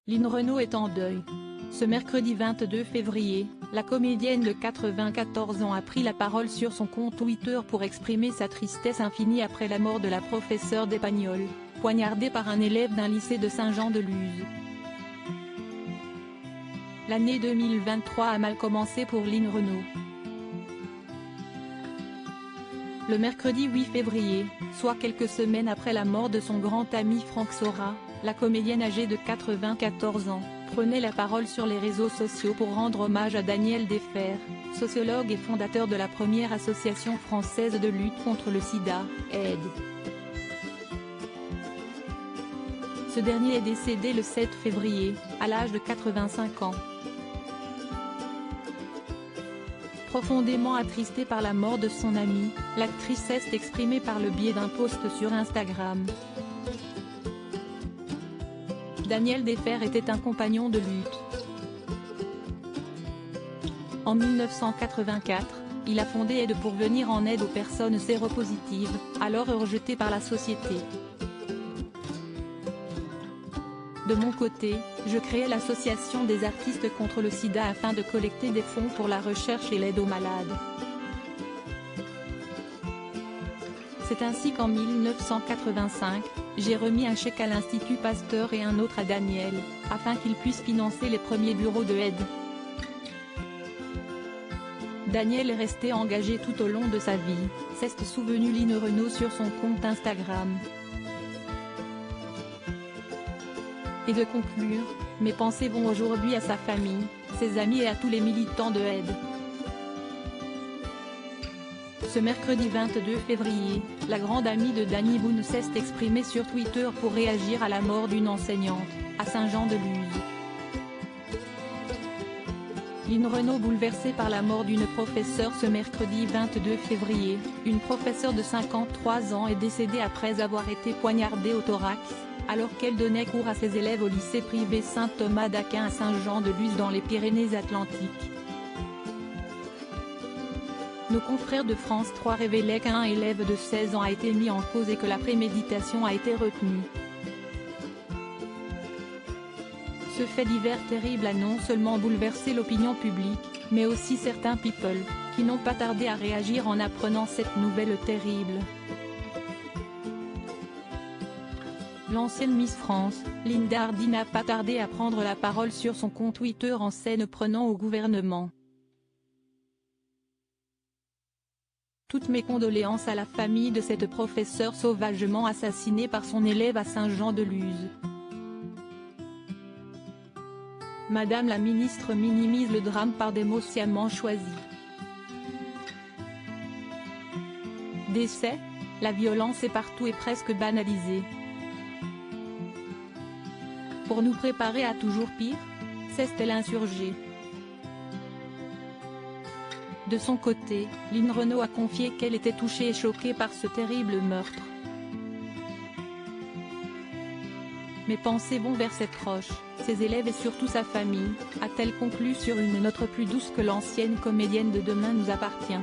Lynn Renaud est en deuil. Ce mercredi 22 février, la comédienne de 94 ans a pris la parole sur son compte Twitter pour exprimer sa tristesse infinie après la mort de la professeure d'espagnol, poignardée par un élève d'un lycée de Saint-Jean-de-Luz. L'année 2023 a mal commencé pour Lynn Renaud. Le mercredi 8 février, soit quelques semaines après la mort de son grand ami Franck Sora, la comédienne âgée de 94 ans, prenait la parole sur les réseaux sociaux pour rendre hommage à Daniel Defferre, sociologue et fondateur de la première association française de lutte contre le sida, AIDE. Ce dernier est décédé le 7 février, à l'âge de 85 ans. Profondément attristée par la mort de son ami, l'actrice s'est exprimée par le biais d'un post sur Instagram. Daniel Defferre était un compagnon de lutte. En 1984, il a fondé AIDE pour venir en aide aux personnes séropositives, alors rejetées par la société. De mon côté, je créai l'association des artistes contre le sida afin de collecter des fonds pour la recherche et l'aide aux malades. C'est ainsi qu'en 1985, j'ai remis un chèque à l'Institut Pasteur et un autre à Daniel, afin qu'il puisse financer les premiers bureaux de AIDE. Daniel est resté engagé tout au long de sa vie, s'est souvenu Lynn Renaud sur son compte Instagram. Et de conclure, mes pensées vont aujourd'hui à sa famille, ses amis et à tous les militants de AIDE. Ce mercredi 22 février, la grande amie de Danny Boone s'est exprimée sur Twitter pour réagir à la mort d'une enseignante, à Saint-Jean-de-Luz. Lynn Renaud bouleversée par la mort d'une professeure ce mercredi 22 février, une professeure de 53 ans est décédée après avoir été poignardée au thorax, alors qu'elle donnait cours à ses élèves au lycée privé Saint-Thomas d'Aquin à Saint-Jean-de-Luz dans les Pyrénées-Atlantiques. Nos confrères de France 3 révélaient qu'un élève de 16 ans a été mis en cause et que la préméditation a été retenue. Ce fait divers terrible a non seulement bouleversé l'opinion publique, mais aussi certains people, qui n'ont pas tardé à réagir en apprenant cette nouvelle terrible. L'ancienne Miss France, Linda Hardy n'a pas tardé à prendre la parole sur son compte Twitter en s'en prenant au gouvernement. Toutes mes condoléances à la famille de cette professeure sauvagement assassinée par son élève à Saint-Jean-de-Luz. Madame la ministre minimise le drame par des mots sciemment choisis. Décès, la violence est partout et presque banalisée. Pour nous préparer à toujours pire, s'est-elle insurgée. De son côté, Lynn Renaud a confié qu'elle était touchée et choquée par ce terrible meurtre. Mes pensées vont vers ses proches, ses élèves et surtout sa famille, a-t-elle conclu sur une note plus douce que l'ancienne comédienne de Demain nous appartient.